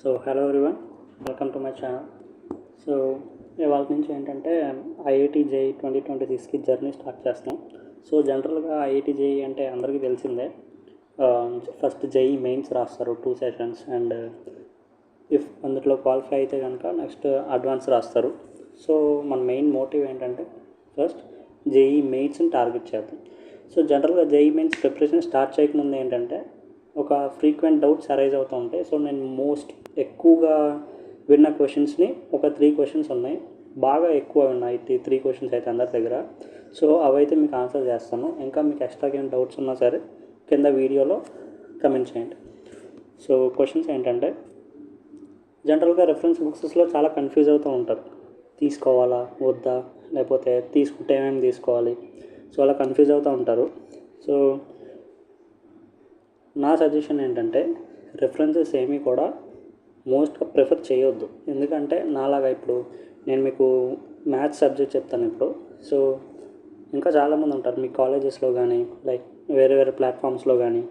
So hello everyone, welcome to my channel. So ఇవాళ నుంచి ఏంటంటే ఐఐటి జేఈ 2026కి జర్నీ స్టార్ట్ చేస్తాం. సో జనరల్గా ఐఐటి జేఈ అంటే అందరికీ తెలిసిందే. ఫస్ట్ జేఈ మెయిన్స్ రాస్తారు 2 సెషన్స్, అండ్ ఇఫ్ అందులో క్వాలిఫై అయితే కనుక నెక్స్ట్ అడ్వాన్స్ రాస్తారు. సో మన మెయిన్ మోటివ్ ఏంటంటే ఫస్ట్ జేఈ మెయిన్స్ని టార్గెట్ చేద్దాం. సో జనరల్గా జేఈ మెయిన్స్ ప్రిపరేషన్ స్టార్ట్ చేయకముందు ఏంటంటే ఒక ఫ్రీక్వెంట్ డౌట్స్ అరైజ్ అవుతూ ఉంటాయి. సో నేను ఎక్కువగా విన్న క్వశ్చన్స్ని ఒక 3 క్వశ్చన్స్ ఉన్నాయి, బాగా ఎక్కువ ఉన్నాయి 3 క్వశ్చన్స్ అయితే అందరి దగ్గర. సో అవైతే మీకు ఆన్సర్ చేస్తాను. ఇంకా మీకు ఎక్స్ట్రాగా ఏమైనా డౌట్స్ ఉన్నా సరే కింద వీడియోలో కమెంట్ చేయండి. సో క్వశ్చన్స్ ఏంటంటే జనరల్గా రెఫరెన్స్ బుక్స్లో చాలా కన్ఫ్యూజ్ అవుతూ ఉంటారు, తీసుకోవాలా వద్దా, లేకపోతే తీసుకుంటే ఏమేమి తీసుకోవాలి. సో అలా కన్ఫ్యూజ్ అవుతూ ఉంటారు. సో నా సజెషన్ ఏంటంటే రెఫరెన్సెస్ ఏమీ కూడా మోస్ట్గా ప్రిఫర్ చేయొద్దు. ఎందుకంటే నాలాగా ఇప్పుడు నేను మీకు మ్యాథ్స్ సబ్జెక్ట్ చెప్తాను ఇప్పుడు. సో ఇంకా చాలామంది ఉంటారు మీ కాలేజెస్లో కానీ లైక్ వేరే వేరే ప్లాట్ఫామ్స్లో కానీ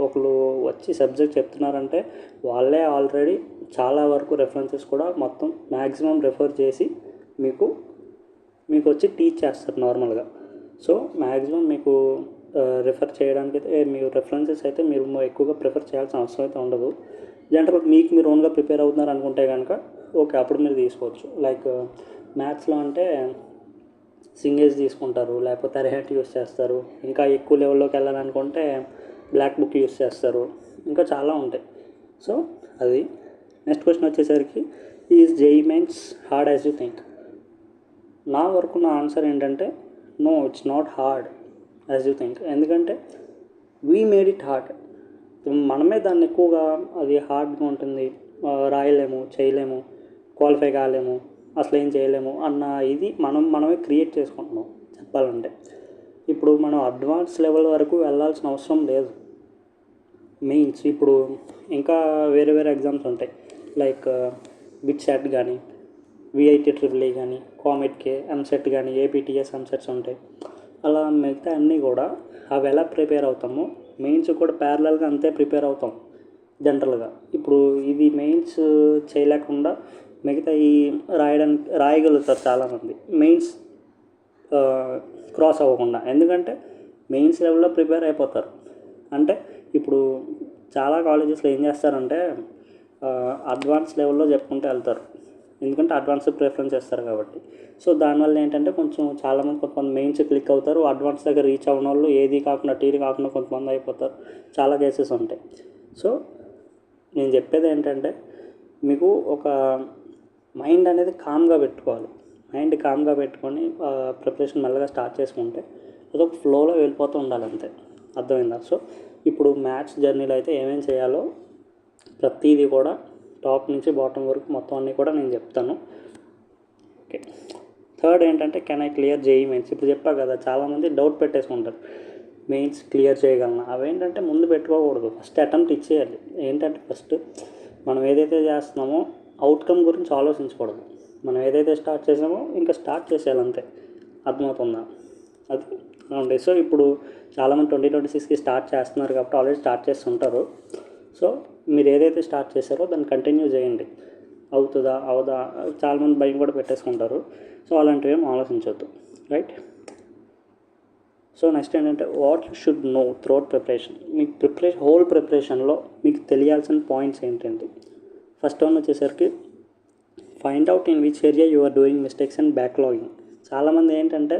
ఒకరు వచ్చి సబ్జెక్ట్ చెప్తున్నారంటే వాళ్ళే ఆల్రెడీ చాలా వరకు రెఫరెన్సెస్ కూడా మొత్తం మ్యాక్సిమం రెఫర్ చేసి మీకు వచ్చి టీచ్ చేస్తారు నార్మల్గా. సో మ్యాక్సిమం మీకు రిఫర్ చేయడానికి అయితే మీరు రెఫరెన్సెస్ అయితే మీరు ఎక్కువగా ప్రిఫర్ చేయాల్సిన అవసరం అయితే ఉండదు. జనరల్ మీరు ఓన్గా ప్రిపేర్ అవుతున్నారు అనుకుంటే కనుక ఓకే, అప్పుడు మీరు తీసుకోవచ్చు. లైక్ మ్యాథ్స్లో అంటే సింగేజ్ తీసుకుంటారు, లేకపోతే అర్హెట్ యూస్ చేస్తారు. ఇంకా ఎక్కువ లెవెల్లోకి వెళ్ళాలనుకుంటే బ్లాక్ బుక్ యూస్ చేస్తారు. ఇంకా చాలా ఉంటాయి. సో అది నెక్స్ట్ క్వశ్చన్ వచ్చేసరికి is JEE mains hard as you think. నా వరకు నా ఆన్సర్ ఏంటంటే no, it's not hard as you think. ఎందుకంటే వీ మేడ్ ఇట్ హార్డ్. మనమే దాన్ని ఎక్కువగా అది హార్డ్గా ఉంటుంది, రాయలేము, చేయలేము, క్వాలిఫై కాలేము, అసలు ఏం చేయలేము అన్న ఇది మనమే క్రియేట్ చేసుకుంటున్నాం చెప్పాలంటే. ఇప్పుడు మనం అడ్వాన్స్ లెవెల్ వరకు వెళ్ళాల్సిన అవసరం లేదు. మెయిన్స్ ఇప్పుడు ఇంకా వేరే వేరే ఎగ్జామ్స్ ఉంటాయి, లైక్ బిట్ సెట్ కానీ, విఐటి ట్రిపుల్ కానీ, కామెట్కే, ఎంసెట్ కానీ, ఏపీటీఎస్ ఎంసెట్స్ ఉంటాయి. అలా మిగతా అన్నీ కూడా అవి ఎలా ప్రిపేర్ అవుతామో మెయిన్స్ కూడా ప్యారలల్గా అంతే ప్రిపేర్ అవుతాం జనరల్గా. ఇప్పుడు ఇది మెయిన్స్ చేయలేకుండా మిగతా ఈ రాయగలుగుతారు చాలామంది మెయిన్స్ క్రాస్ అవ్వకుండా. ఎందుకంటే మెయిన్స్ లెవెల్లో ప్రిపేర్ అయిపోతారు. అంటే ఇప్పుడు చాలా కాలేజెస్లో ఏం చేస్తారంటే అడ్వాన్స్ లెవెల్లో చెప్పుకుంటూ వెళ్తారు, ఎందుకంటే అడ్వాన్స్ ప్రిఫరెన్స్ చేస్తారు కాబట్టి. సో దానివల్ల ఏంటంటే కొంతమంది మెయిన్స్ క్లిక్ అవుతారు, అడ్వాన్స్ దగ్గర రీచ్ అవ్వని వాళ్ళు ఏది కాకుండా టీడీ కాకుండా కొంతమంది అయిపోతారు. చాలా కేసెస్ ఉంటాయి. సో నేను చెప్పేది ఏంటంటే మీకు ఒక మైండ్ అనేది కామ్గా పెట్టుకోవాలి. మైండ్ కామ్గా పెట్టుకొని ప్రిపరేషన్ మెల్లగా స్టార్ట్ చేసుకుంటే అదొక ఫ్లోలో వెళ్ళిపోతూ ఉండాలి అంతే. అర్థమైందా? సో ఇప్పుడు మ్యాథ్స్ జర్నీలో అయితే ఏమేమి చేయాలో ప్రతిదీ కూడా టాప్ నుంచి బాటమ్ వరకు మొత్తం అన్నీ కూడా నేను చెప్తాను. ఓకే. థర్డ్ ఏంటంటే can I clear JEE mains. ఇప్పుడు చెప్పా కదా, చాలామంది డౌట్ పెట్టేసుకుంటారు మెయిన్స్ క్లియర్ చేయగలనా. అవేంటంటే ముందు పెట్టుకోకూడదు, ఫస్ట్ అటెంప్ట్ ఇచ్చేయాలి. ఏంటంటే ఫస్ట్ మనం ఏదైతే చేస్తున్నామో అవుట్కమ్ గురించి ఆలోచించకూడదు. మనం ఏదైతే స్టార్ట్ చేసామో ఇంకా స్టార్ట్ చేసేయాలి అంతే. అర్థమవుతుందా? అది అవునండి. సో ఇప్పుడు చాలామంది 2026కి స్టార్ట్ చేస్తున్నారు కాబట్టి ఆల్రెడీ స్టార్ట్ చేస్తుంటారు. సో మీరు ఏదైతే స్టార్ట్ చేశారో దాన్ని కంటిన్యూ చేయండి. అవుతుందా అవదా చాలామంది భయం కూడా పెట్టేసుకుంటారు. సో అలాంటివి ఏం ఆలోచించవద్దు, రైట్? సో నెక్స్ట్ ఏంటంటే what you should know throughout preparation. మీకు హోల్ ప్రిపరేషన్లో మీకు తెలియాల్సిన పాయింట్స్ ఏంటంటే ఫస్ట్ వన్ వచ్చేసరికి find out in which area you are doing mistakes and backlogging. చాలామంది ఏంటంటే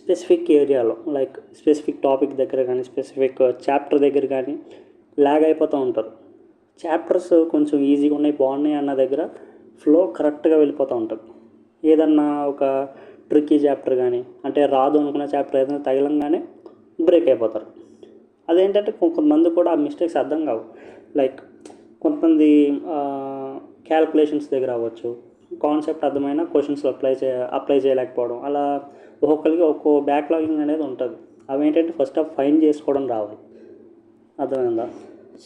స్పెసిఫిక్ ఏరియాలో లైక్ స్పెసిఫిక్ టాపిక్ దగ్గర కానీ స్పెసిఫిక్ చాప్టర్ దగ్గర కానీ ల్యాగ్ అయిపోతూ ఉంటారు. చాప్టర్స్ కొంచెం ఈజీగా ఉన్నాయి, బాగున్నాయి అన్న దగ్గర ఫ్లో కరెక్ట్గా వెళ్ళిపోతూ ఉంటుంది. ఏదన్నా ఒక ట్రిక్కీ చాప్టర్ కానీ అంటే రాదు అనుకున్న చాప్టర్ ఏదైనా తగిలంగానే బ్రేక్ అయిపోతారు. అదేంటంటే కొంతమంది కూడా ఆ మిస్టేక్స్ అర్థం కావు. లైక్ కొంతమంది క్యాల్కులేషన్స్ దగ్గర అవ్వచ్చు, కాన్సెప్ట్ అర్థమైన క్వశ్చన్స్ అప్లై చేయలేకపోవడం, అలా ఒక్కొక్కరికి ఒక్కో బ్యాక్లాగింగ్ అనేది ఉంటుంది. అవి ఏంటంటే ఫస్ట్ ఫైండ్ చేసుకోవడం రావాలి. అర్థమైందా?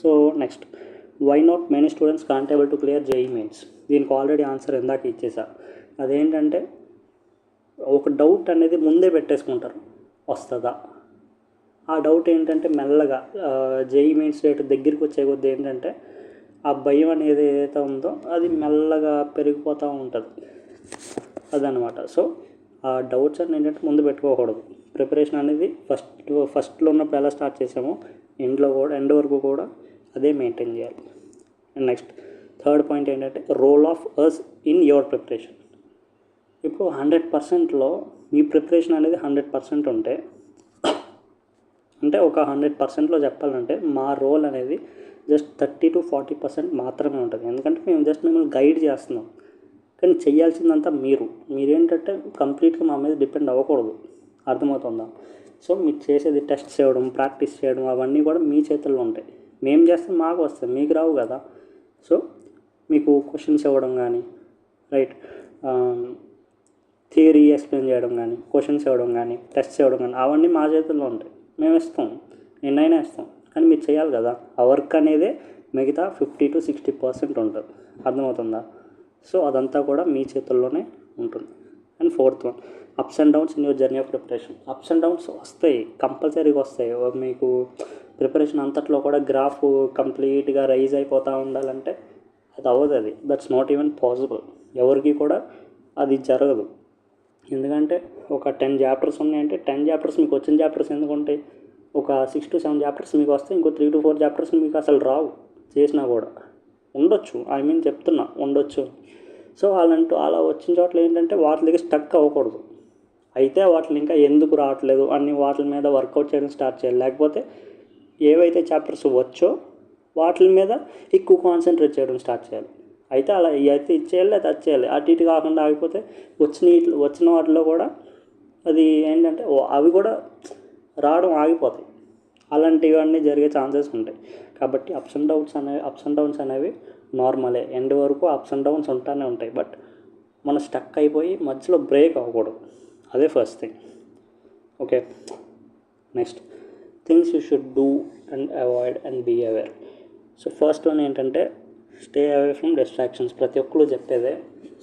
So next why not many students can't able to clear JEE mains. దీనికి ఆల్రెడీ ఆన్సర్ ఇందాక ఇచ్చేసా. అదేంటంటే ఒక డౌట్ అనేది ముందే పెట్టేసుకుంటారు, వస్తుందా. ఆ డౌట్ ఏంటంటే మెల్లగా జేఈ మెయిన్స్ డేట్ దగ్గరికి వచ్చే కొద్ది ఏంటంటే ఆ భయం అనేది ఏదైతే ఉందో అది మెల్లగా పెరిగిపోతూ ఉంటుంది అదనమాట. సో ఆ డౌట్స్ అన్నీ ఏంటంటే ముందు పెట్టుకోకూడదు. ప్రిపరేషన్ అనేది ఫస్ట్లో ఉన్నప్పుడు ఎలా స్టార్ట్ చేసామో ఎండ్ వరకు కూడా అదే మెయింటైన్ చేయాలి. అండ్ నెక్స్ట్ థర్డ్ పాయింట్ ఏంటంటే role of us in your preparation. ఇప్పుడు 100%లో మీ ప్రిపరేషన్ అనేది 100% ఉంటే, అంటే ఒక 100%లో చెప్పాలంటే మా రోల్ అనేది జస్ట్ 30-40% మాత్రమే ఉంటుంది. ఎందుకంటే మేము జస్ట్ మిమ్మల్ని గైడ్ చేస్తున్నాం, కానీ చేయాల్సిందంతా మీరేంటంటే కంప్లీట్గా మా మీద డిపెండ్ అవ్వకూడదు. అర్థమవుతుందా? సో మీరు చేసేది టెస్ట్ చేయడం, ప్రాక్టీస్ చేయడం అవన్నీ కూడా మీ చేతుల్లో ఉంటాయి. మేము చేస్తే మాకు వస్తాయి, మీకు రావు కదా. సో మీకు క్వశ్చన్స్ ఇవ్వడం కానీ, రైట్, థియరీ ఎక్స్ప్లెయిన్ చేయడం కానీ, క్వశ్చన్స్ ఇవ్వడం కానీ, టెస్ట్ చేయడం కానీ అవన్నీ మా చేతుల్లో ఉంటాయి. మేము ఇస్తాం, ఎన్నైనా ఇస్తాం, కానీ మీరు చేయాలి కదా. ఆ వర్క్ అనేదే మిగతా 50-60% ఉంటుంది. అర్థమవుతుందా? సో అదంతా కూడా మీ చేతుల్లోనే ఉంటుంది. And fourth one, ups and downs in your journey of preparation. Ups and downs వస్తాయి, కంపల్సరీగా వస్తాయి. మీకు ప్రిపరేషన్ అంతట్లో కూడా గ్రాఫ్ కంప్లీట్గా రైజ్ అయిపోతూ ఉండాలంటే అది అవ్వదు. That's not even possible. ఎవరికి కూడా అది జరగదు. ఎందుకంటే ఒక 10 చాప్టర్స్ ఉన్నాయంటే 10 చాప్టర్స్ మీకు వచ్చిన చాప్టర్స్ ఎందుకు ఉంటాయి? ఒక 6-7 చాప్టర్స్ మీకు వస్తే ఇంకో 3-4 చాప్టర్స్ మీకు అసలు రావు. చేసినా కూడా ఉండొచ్చు, చెప్తున్నా ఉండొచ్చు. సో అలా వచ్చిన చోట్ల ఏంటంటే వాటి దగ్గర స్టక్ అవ్వకూడదు. అయితే వాటిని ఇంకా ఎందుకు రావట్లేదు అని వాటి మీద వర్కౌట్ చేయడం స్టార్ట్ చేయాలి. లేకపోతే ఏవైతే చాప్టర్స్ వచ్చో వాటి మీద ఎక్కువ కాన్సన్ట్రేట్ చేయడం స్టార్ట్ చేయాలి. అయితే అలా అయితే ఇచ్చేయాలి, అది చేయాలి. అటు ఇటు కాకుండా ఆగిపోతే వచ్చిన వాటిలో కూడా అది ఏంటంటే అవి కూడా రావడం ఆగిపోతాయి. అలాంటివన్నీ జరిగే ఛాన్సెస్ ఉంటాయి. కాబట్టి అప్స్ అండ్ డౌన్స్ అనేవి నార్మలే. ఎండ్ వరకు అప్స్ అండ్ డౌన్స్ ఉంటానే ఉంటాయి. బట్ మనం స్టక్ అయిపోయి మధ్యలో బ్రేక్ అవ్వకూడదు. అదే first thing. Okay, next things you should do and avoid and be aware. So first one ఏంటంటే స్టే అవే ఫ్రమ్ డిస్ట్రాక్షన్స్. ప్రతి ఒక్కరు చెప్పేదే.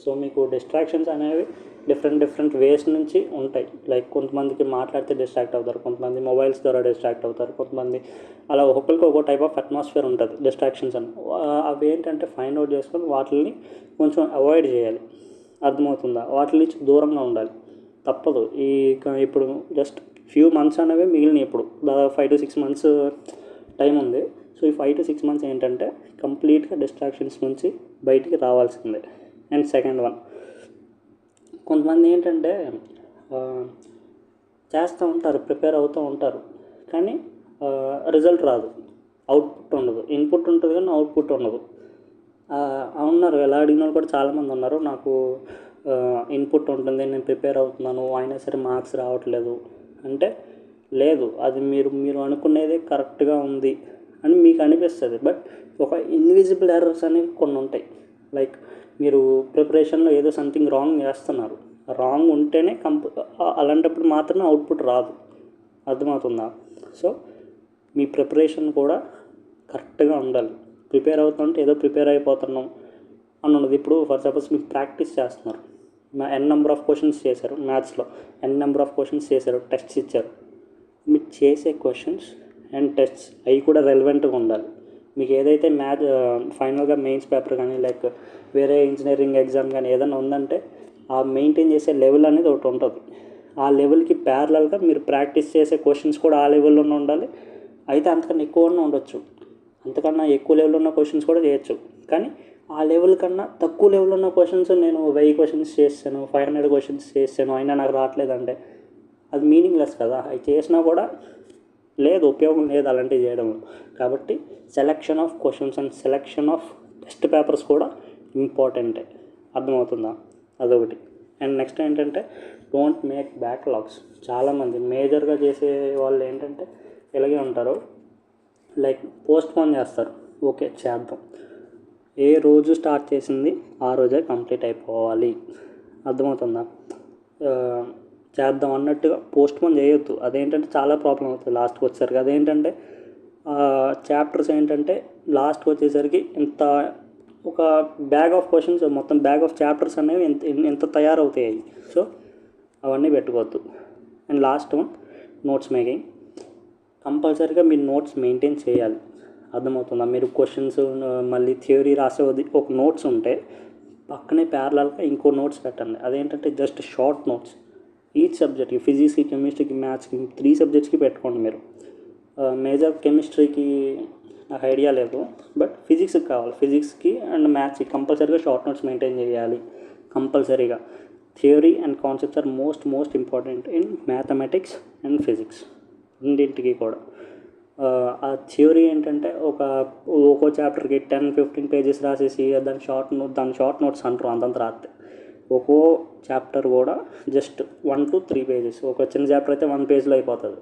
సో మీకు డిస్ట్రాక్షన్స్ అనేవి డిఫరెంట్ వేస్ నుంచి ఉంటాయి. లైక్ కొంతమందికి మాట్లాడితే డిస్ట్రాక్ట్ అవుతారు, కొంతమంది మొబైల్స్ ద్వారా డిస్ట్రాక్ట్ అవుతారు, కొంతమంది అలా ఒక్కొక్కరికి ఒక్కో టైప్ ఆఫ్ అట్మాస్ఫియర్ ఉంటుంది డిస్ట్రాక్షన్స్ అని. అవి ఏంటంటే ఫైండ్ అవుట్ చేసుకొని వాటిని కొంచెం అవాయిడ్ చేయాలి. అర్థమవుతుందా? వాటి నుంచి దూరంగా ఉండాలి. తప్పదు. ఇప్పుడు జస్ట్ ఫ్యూ మంత్స్ అనేవి మిగిలినాయి. ఇప్పుడు దాదాపు 5-6 months టైం ఉంది. సో ఈ 5-6 months ఏంటంటే కంప్లీట్గా డిస్ట్రాక్షన్స్ నుంచి బయటికి రావాల్సిందే. అండ్ సెకండ్ వన్, కొంతమంది ఏంటంటే చేస్తూ ఉంటారు, ప్రిపేర్ అవుతూ ఉంటారు, కానీ రిజల్ట్ రాదు, అవుట్పుట్ ఉండదు. ఇన్పుట్ ఉంటుంది కానీ అవుట్పుట్ ఉండదు. ఉన్నారు, ఎలా అడిగిన వాళ్ళు కూడా చాలామంది ఉన్నారు. నాకు ఇన్పుట్ ఉంటుంది, నేను ప్రిపేర్ అవుతున్నాను, అయినా సరే మార్క్స్ రావట్లేదు అంటే, లేదు, అది మీరు అనుకునేదే కరెక్ట్గా ఉంది అని మీకు అనిపిస్తుంది. బట్ ఒక ఇన్విజిబుల్ ఎర్రర్స్ అనేవి కొన్ని ఉంటాయి. లైక్ మీరు ప్రిపరేషన్లో ఏదో సంథింగ్ రాంగ్ చేస్తున్నారు. రాంగ్ ఉంటేనే అలాంటప్పుడు మాత్రమే అవుట్పుట్ రాదు. అర్థమవుతుందా? సో మీ ప్రిపరేషన్ కూడా కరెక్ట్గా ఉండాలి. ప్రిపేర్ అవుతుంటే ఏదో ప్రిపేర్ అయిపోతున్నాం అని ఉన్నది. ఇప్పుడు ఫర్ సపోజ్ మీకు ప్రాక్టీస్ చేస్తున్నారు, n నెంబర్ ఆఫ్ క్వశ్చన్స్ చేశారు, మ్యాథ్స్లో n నెంబర్ ఆఫ్ క్వశ్చన్స్ చేశారు, టెస్ట్స్ ఇచ్చారు. మీరు చేసే క్వశ్చన్స్ అండ్ టెస్ట్స్ అవి కూడా రెలవెంట్గా ఉండాలి. మీకు ఏదైతే ఫైనల్గా మెయిన్స్ పేపర్ కానీ లైక్ వేరే ఇంజనీరింగ్ ఎగ్జామ్ కానీ ఏదైనా ఉందంటే ఆ మెయింటైన్ చేసే లెవెల్ అనేది ఒకటి ఉంటుంది. ఆ లెవెల్కి ప్యారలల్గా మీరు ప్రాక్టీస్ చేసే క్వశ్చన్స్ కూడా ఆ లెవెల్లోనే ఉండాలి. అయితే అంతకన్నా ఎక్కువనే ఉండొచ్చు, అంతకన్నా ఎక్కువ లెవెల్ ఉన్న క్వశ్చన్స్ కూడా చేయొచ్చు. కానీ ఆ లెవెల్ కన్నా తక్కువ లెవెల్ ఉన్న క్వశ్చన్స్ నేను 1000 క్వశ్చన్స్ చేశాను, 500 క్వశ్చన్స్ చేశాను, అయినా నాకు రావట్లేదంటే అది మీనింగ్లెస్ కదా. అవి చేసినా కూడా లేదు, ఉపయోగం లేదు అలాంటివి చేయడం. కాబట్టి selection of questions and selection of test papers కూడా ఇంపార్టెంటే. అర్థమవుతుందా? అదొకటి. అండ్ నెక్స్ట్ ఏంటంటే డోంట్ మేక్ బ్యాక్లాగ్స్. చాలామంది మేజర్గా చేసే వాళ్ళు ఏంటంటే ఇలాగే ఉంటారు, లైక్ పోస్ట్ పోన్ చేస్తారు. ఓకే చేద్దాం, ఏ రోజు స్టార్ట్ చేసింది ఆ రోజే కంప్లీట్ అయిపోవాలి. అర్థమవుతుందా? చేద్దాం అన్నట్టుగా పోస్ట్ పోన్ చేయొద్దు. అదేంటంటే చాలా ప్రాబ్లం అవుతుంది లాస్ట్కి వచ్చేసరికి. అదేంటంటే చాప్టర్స్ ఏంటంటే లాస్ట్కి వచ్చేసరికి ఇంత ఒక బ్యాగ్ ఆఫ్ క్వశ్చన్స్, మొత్తం బ్యాగ్ ఆఫ్ చాప్టర్స్ అనేవి ఎంత తయారవుతాయి. సో అవన్నీ పెట్టుకోవద్దు. And last one, notes making. కంపల్సరీగా మీరు నోట్స్ మెయింటైన్ చేయాలి. అర్థమవుతుందా? మీరు క్వశ్చన్స్ మళ్ళీ థియరీ రాసే ఒక నోట్స్ ఉంటే పక్కనే ప్యారలల్గా ఇంకో నోట్స్ పెట్టండి. అదేంటంటే జస్ట్ షార్ట్ నోట్స్ ఈచ్ సబ్జెక్ట్కి, ఫిజిక్స్కి, కెమిస్ట్రీకి, మ్యాథ్స్కి 3 సబ్జెక్ట్స్కి పెట్టుకోండి మీరు. మేజర్ కెమిస్ట్రీకి నాకు ఐడియా లేదు, బట్ ఫిజిక్స్కి కావాలి. ఫిజిక్స్కి అండ్ మ్యాథ్స్కి కంపల్సరీగా షార్ట్ నోట్స్ మెయింటైన్ చేయాలి కంపల్సరీగా. Theory and concepts are most important in mathematics and physics రెండింటికి కూడా. ఆ థియరీ ఏంటంటే ఒక్కో చాప్టర్కి 10-15 పేజెస్ రాసేసి దాని షార్ట్ నోట్స్ అంటారు అంతంత రాస్తే. ఒక్కో చాప్టర్ కూడా జస్ట్ 1 to 3 పేజెస్. ఒక చిన్న చాప్టర్ అయితే 1 పేజ్లో అయిపోతుంది.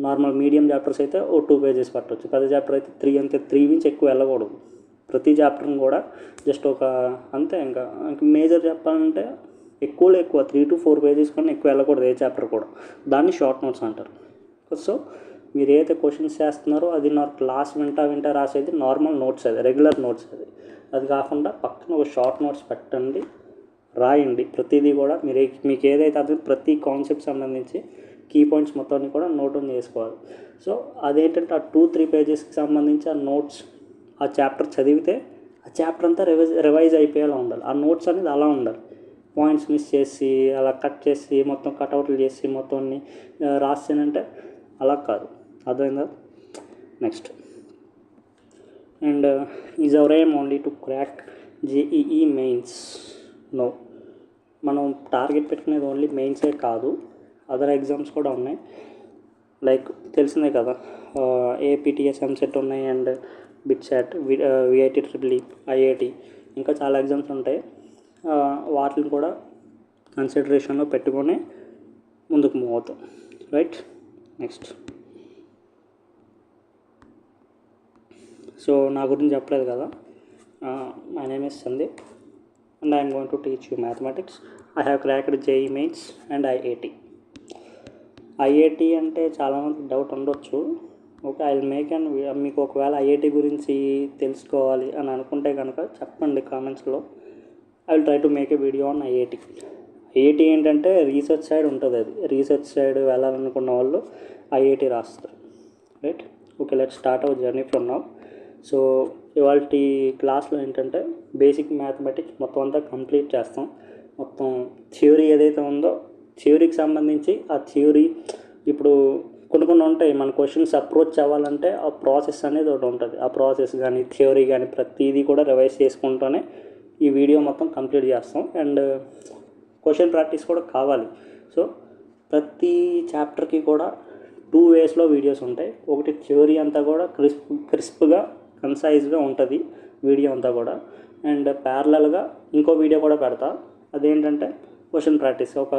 నార్మల్ మీడియం చాప్టర్స్ అయితే 2 పేజెస్ పట్టవచ్చు. పెద్ద చాప్టర్ అయితే 3, అంతే. 3 నుంచి ఎక్కువ వెళ్ళకూడదు. ప్రతి చాప్టర్ని కూడా జస్ట్ అంతే. ఇంకా మేజర్ చెప్పాలంటే ఎక్కువ 3 to 4 పేజెస్ కన్నా ఎక్కువ వెళ్ళకూడదు ఏ చాప్టర్ కూడా. దాన్ని షార్ట్ నోట్స్ అంటారు. సో మీరు ఏదైతే క్వశ్చన్స్ చేస్తున్నారో అది క్లాస్ వింటా రాసేది నార్మల్ నోట్స్, అది రెగ్యులర్ నోట్స్. అది కాకుండా పక్కన ఒక షార్ట్ నోట్స్ పెట్టండి, రాయండి. ప్రతిదీ కూడా మీకు ఏదైతే అది ప్రతి కాన్సెప్ట్ సంబంధించి కీ పాయింట్స్ మొత్తాన్ని కూడా నోట్ డౌన్ చేసుకోవాలి. సో అదేంటంటే ఆ 2-3 పేజెస్కి సంబంధించి ఆ నోట్స్, ఆ చాప్టర్ చదివితే ఆ చాప్టర్ అంతా రివైజ్ అయిపోయేలా ఉండాలి. ఆ నోట్స్ అనేది అలా ఉండాలి. పాయింట్స్ మిస్ చేసి అలా కట్ చేసి మొత్తం కట్అవుట్లు చేసి మొత్తాన్ని రాసానంటే అలా కాదు. అర్థమైందా? Next, and is our aim only to crack JEE mains? No. మనం టార్గెట్ పెట్టుకునేది ఓన్లీ మెయిన్సే కాదు, అదర్ ఎగ్జామ్స్ కూడా ఉన్నాయి. లైక్ తెలిసిందే కదా, APTS, MCET ఉన్నాయి, and BITSAT, VIT, EEE, IIT, ఇంకా చాలా ఎగ్జామ్స్ ఉంటాయి. వాటిని కూడా కన్సిడరేషన్లో పెట్టుకొని ముందుకు మూవ్ అవుతాం. రైట్. నెక్స్ట్, సో నా గురించి చెప్పలేదు కదా. My name is Sandeep and I am going to teach you mathematics. I have cracked JEE mains and IIT. IIT అంటే చాలామంది డౌట్ ఉండొచ్చు. Okay, I will make and మీకు ఒకవేళ IIT గురించి తెలుసుకోవాలి అని అనుకుంటే కనుక చెప్పండి కామెంట్స్లో. I will try to make a video on IIT. IIT ఏంటంటే రీసెర్చ్ సైడ్ ఉంటుంది. అది రీసెర్చ్ సైడ్ వెళ్ళాలనుకున్న వాళ్ళు IIT రాస్తారు. Right. Okay, let's start our journey from now. So ఇవాళ క్లాస్లో ఏంటంటే బేసిక్ మ్యాథమెటిక్స్ మొత్తం అంతా కంప్లీట్ చేస్తాం. మొత్తం థియరీ ఏదైతే ఉందో థియరీకి సంబంధించి ఆ థియరీ ఇప్పుడు కొన్ని ఉంటాయి. మన క్వశ్చన్స్ అప్రోచ్ అవ్వాలంటే ఆ ప్రాసెస్ అనేది ఒకటి ఉంటుంది. ఆ ప్రాసెస్ కానీ థియరీ కానీ ప్రతిదీ కూడా రివైజ్ చేసుకుంటూనే ఈ వీడియో మొత్తం కంప్లీట్ చేస్తాం. అండ్ క్వశ్చన్ ప్రాక్టీస్ కూడా కావాలి. సో ప్రతి చాప్టర్కి కూడా 2 వేస్లో వీడియోస్ ఉంటాయి. ఒకటి థియరీ అంతా కూడా క్రిస్ప్గా కన్సైజ్గా ఉంటుంది వీడియో అంతా కూడా, అండ్ ప్యారలల్గా ఇంకో వీడియో కూడా పెడతా. అదేంటంటే క్వశ్చన్ ప్రాక్టీస్. ఒక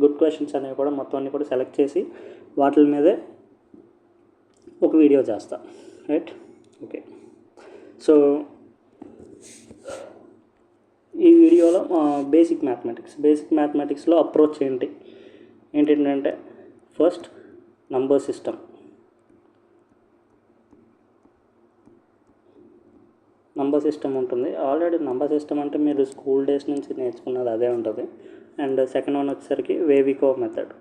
గుడ్ క్వశ్చన్స్ అనేవి కూడా మొత్తం అన్ని కూడా సెలెక్ట్ చేసి వాటి మీదే ఒక వీడియో చేస్తా. రైట్. ఓకే, సో ఈ వీడియోలో బేసిక్ మ్యాథమెటిక్స్లో అప్రోచ్ ఏంటంటే first number system. Number system ఉంటుంది. ఆల్రెడీ నంబర్ సిస్టమ్ అంటే మీరు స్కూల్ డేస్ నుంచి నేర్చుకున్నది అదే ఉంటుంది. అండ్ సెకండ్ వన్ వచ్చేసరికి వేవికోవ్ మెథడ్.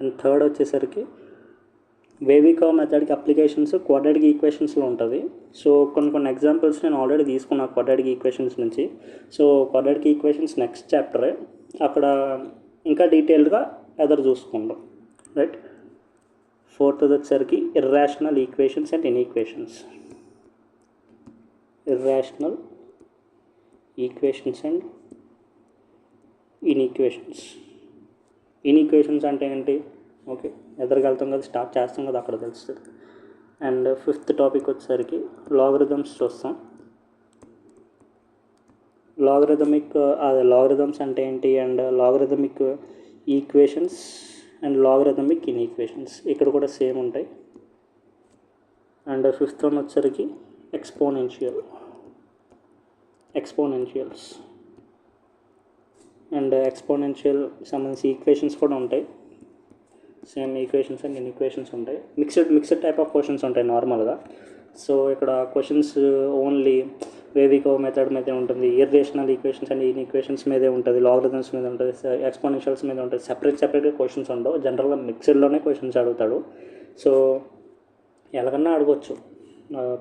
అండ్ థర్డ్ వచ్చేసరికి వేవికోవ్ మెథడ్కి అప్లికేషన్స్ క్వాడ్రాటిక్ ఈక్వేషన్స్లో ఉంటుంది. సో కొన్ని ఎగ్జాంపుల్స్ నేను ఆల్రెడీ తీసుకున్నాను క్వాడ్రాటిక్ ఈక్వేషన్స్ నుంచి. సో క్వాడ్రాటిక్ ఈక్వేషన్స్ నెక్స్ట్ చాప్టరే, అక్కడ ఇంకా డీటెయిల్డ్గా ఎదురు చూసుకుందాం. రైట్. ఫోర్త్ వచ్చేసరికి ఇర్రాషనల్ ఈక్వేషన్స్ అండ్ ఇన్ఈక్వేషన్స్. ఇన్ఈక్వేషన్స్ అంటే ఏంటి? ఓకే, ఎదురుకెళ్తాం కదా, స్టార్ట్ చేస్తాం కదా, అక్కడ తెలుస్తుంది. అండ్ ఫిఫ్త్ టాపిక్ వచ్చేసరికి లాగరిథమ్స్ చూస్తాం. లాగరిథమ్స్ అంటే ఏంటి, and logarithmic equations and logarithmic inequations ఇక్కడ కూడా సేమ్ ఉంటాయి. అండ్ ఫిఫ్త్ వన్ వచ్చేసరికి ఎక్స్పోనెన్షియల్స్. అండ్ ఎక్స్పోనెన్షియల్ సంబంధించి ఈక్వేషన్స్ కూడా ఉంటాయి. సేమ్ ఈక్వేషన్స్ అండ్ ఇన్ఈక్వేషన్స్ ఉంటాయి. మిక్స్డ్ టైప్ ఆఫ్ క్వశ్చన్స్ ఉంటాయి నార్మల్గా. సో ఇక్కడ క్వశ్చన్స్ ఓన్లీ వేవికో మెథడ్ మీదే ఉంటుంది, ఇర్రేషనల్ ఈక్వేషన్స్ అండ్ ఈక్వేషన్స్ మీదే ఉంటుంది, లాగరిథమ్స్ మీద ఉంటుంది, ఎక్స్పోనెన్షియల్స్ మీద ఉంటుంది. సెపరేట్గా క్వశ్చన్స్ ఉండవు. జనరల్గా మిక్స్డ్లోనే క్వశ్చన్స్ అడుగుతాడు. సో ఎలాగన్నా అడగొచ్చు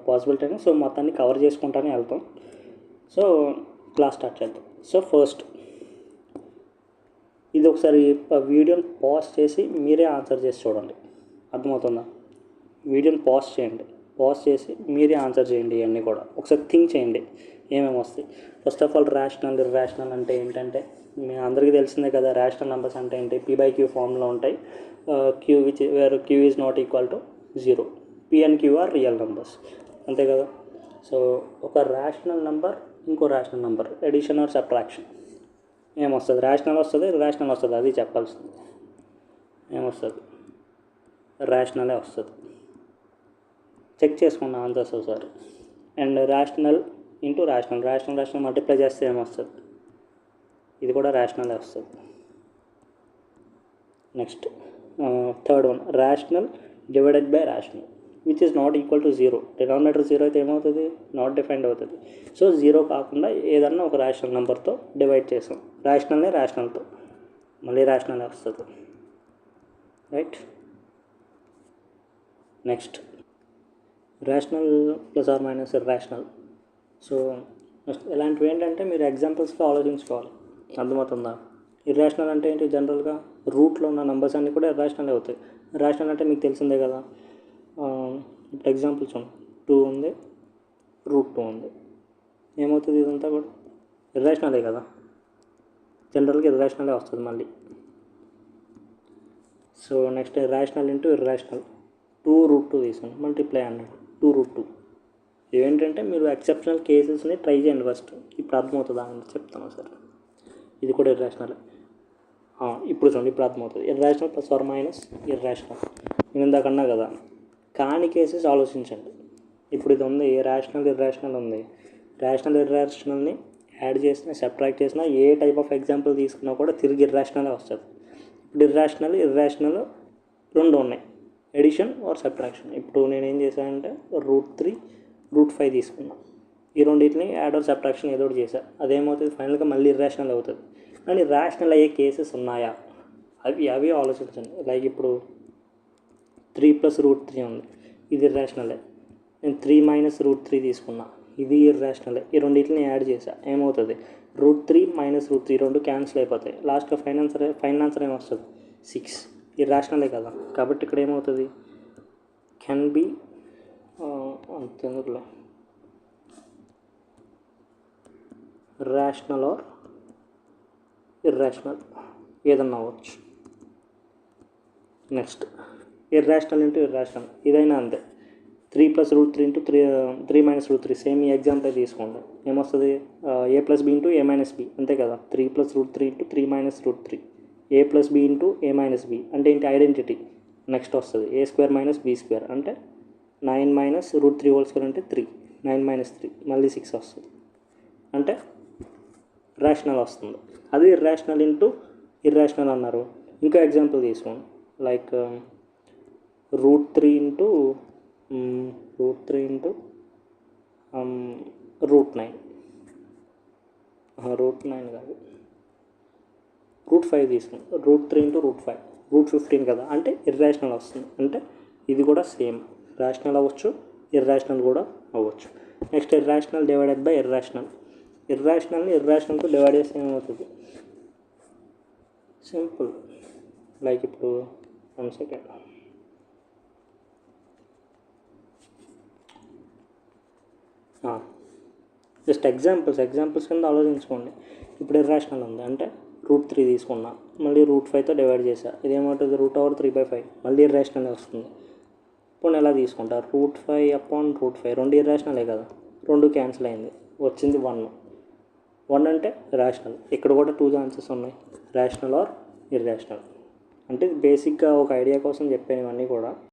పాసిబిలిటీ అని. సో మొత్తాన్ని కవర్ చేసుకుంటానే వెళ్తాం. సో క్లాస్ స్టార్ట్ చేద్దాం. సో ఫస్ట్ ఇది ఒకసారి వీడియోని పాజ్ చేసి మీరే ఆన్సర్ చేసి చూడండి. అర్థమవుతుందా? వీడియోని పాజ్ చేయండి, పాజ్ చేసి మీరే ఆన్సర్ చేయండి. ఇవన్నీ కూడా ఒకసారి థింక్ చేయండి ఏమేమి వస్తాయి. First of all rational irrational అంటే ఏంటంటే మీ అందరికీ తెలిసిందే కదా. రేషనల్ నెంబర్స్ అంటే ఏంటి? P/Q ఫామ్లో ఉంటాయి. Q where Q is not equal to 0. P and Q are real numbers, అంతే కదా. సో ఒక రేషనల్ నెంబర్ ఇంకో rational number addition or subtraction ఏమొస్తుంది? రేషనల్ వస్తుంది, ఇర్రేషనల్ వస్తుంది. అది చెప్పాల్సింది. ఏమొస్తుంది? రేషనలే వస్తుంది. చెక్ చేసుకున్న ఆన్సర్స్ ఒకసారి. And rational into rational multiply చేస్తే ఏమొస్తుంది? ఇది కూడా రేషనలే వస్తుంది. Next third one, rational divided by rational which is not equal to 0. Denominator 0 అయితే ఏమవుతుంది? నాట్ డిఫైన్డ్ అవుతుంది. సో 0 కాకుండా ఏదన్నా ఒక రేషనల్ నెంబర్తో డివైడ్ చేసాం. రేషనల్తో మళ్ళీ రేషనల్ వస్తుంది. Right. Next rational plus or minus irrational. So ఇలాంటివి ఏంటంటే మీరు ఎగ్జాంపుల్స్గా ఆలోచించుకోవాలి. అర్థమవుతుందా? ఇర్రేషనల్ అంటే ఏంటి? జనరల్గా రూట్లో ఉన్న నెంబర్స్ అన్నీ కూడా ఇర్రేషనల్ అవుతాయి. రేషనల్ అంటే మీకు తెలిసిందే కదా. ఇప్పుడు ఎగ్జాంపుల్స్ ఉన్నాయి. 2 ఉంది, √2 ఉంది. ఏమవుతుంది? ఇదంతా కూడా ఇర్రేషనలే కదా. జనరల్గా ఇర్రేషనలే వస్తుంది మళ్ళీ. So next rational into irrational. 2√2 తీసుకుని మల్టిప్లై అన్నాడు. 2√2 ఇవేంటంటే మీరు ఎక్సెప్షనల్ కేసెస్ని ట్రై చేయండి ఫస్ట్. ఇప్పుడు అర్థమవుతుందా అని చెప్తాను సార్. ఇది కూడా ఇర్రేషనల్. ఇప్పుడు చూడండి, ఇప్పుడు అర్థమవుతుంది. Irrational plus or minus irrational. నేను ఇందాకన్నా కదా. కాని కేసెస్ ఆలోచించండి. ఇప్పుడు ఇది ఉంది, రేషనల్ ఇర్రేషనల్ ఉంది. రేషనల్ ఇర్రేషనల్ని యాడ్ చేసినా సబ్ట్రాక్ట్ చేసినా ఏ టైప్ ఆఫ్ ఎగ్జాంపుల్ తీసుకున్నా కూడా తిరిగి ఇర్రేషనలే వస్తుంది. ఇప్పుడు ఇర్రేషనల్ రెండు ఉన్నాయి, ఎడిషన్ ఆర్ సబ్ట్రాక్షన్. ఇప్పుడు నేను ఏం చేశానంటే √3 √5 తీసుకున్నా. ఈ రెండింటిని యాడ్ ఆర్ సబ్ట్రాక్షన్ ఏదో ఒకటి చేశా. అదేమవుతుంది? ఫైనల్గా మళ్ళీ ఇర్రేషనల్ అవుతుంది. కానీ రేషనల్ అయ్యే కేసెస్ ఉన్నాయా అవి ఆలోచించండి. లైక్ ఇప్పుడు 3 + √3 ఉంది, ఇది ఇర్రేషనలే. నేను 3 - √3 తీసుకున్నా, ఇది ఇర్రేషనలే. ఈ రెండింటిని యాడ్ చేసా, ఏమవుతుంది? √3 - √3 రెండు క్యాన్సిల్ అయిపోతాయి. లాస్ట్గా ఫైనల్ ఆన్సర్ ఏమొస్తుంది? 6. ఇర్రేషనలే కదా. కాబట్టి ఇక్కడ ఏమవుతుంది? కెన్ బి అంతెందుకులే, రేషనల్ ఆర్ ఇర్రేషనల్ ఏదన్నా అవ్వచ్చు. Next irrational into irrational. ఇదైనా అంతే. 3 + √3 ఇంటూ 3 - √3 సేమ్ ఈ ఎగ్జాంపుల్ తీసుకోండి. ఏమొస్తుంది? A + B into A - B, అంతే కదా. 3 + √3 into 3 - √3 A + B into A - B అంటే ఏంటి? ఐడెంటిటీ. నెక్స్ట్ వస్తుంది A² - B² అంటే 9 - √3² అంటే 3, 9 - 3 మళ్ళీ 6 వస్తుంది. అంటే రేషనల్ వస్తుంది. అది ఇర్రేషనల్ ఇంటూ ఇర్రేషనల్ అన్నారు. ఇంకో ఎగ్జాంపుల్ తీసుకోండి. లైక్ √3 ఇంటూ √9 కాదు, √5 తీసుకోండి. √3 ఇంటూ √5 √15 కదా. అంటే ఇర్రేషనల్ వస్తుంది. అంటే ఇది కూడా సేమ్, రేషనల్ అవ్వచ్చు, ఇర్రేషనల్ కూడా అవ్వచ్చు. Next irrational divided by irrational. ఇర్రేషనల్ని ఇర్రేషనల్తో డివైడ్ చేస్తే ఏమవుతుంది? సింపుల్. లైక్ ఇప్పుడు 1 సెకండ్. జస్ట్ ఎగ్జాంపుల్స్ కింద ఆలోచించుకోండి. ఇప్పుడు ఇర్రేషనల్ ఉంది అంటే √3 తీసుకున్నా, మళ్ళీ √5తో డివైడ్ చేసా, ఇదేమవుతుంది? √3/5 మళ్ళీ ఇర్రేషనల్ వస్తుంది. ఇప్పుడు ఎలా తీసుకుంటా? √5/√5 రెండు ఇర్రేషనలే కదా. రెండు క్యాన్సిల్ అయింది, వచ్చింది 1 అంటే రేషనల్. ఇక్కడ కూడా 2 ఛాన్సెస్ ఉన్నాయి, రేషనల్ ఆర్ ఇర్రేషనల్. అంటే బేసిక్గా ఒక ఐడియా కోసం చెప్పాను ఇవన్నీ కూడా.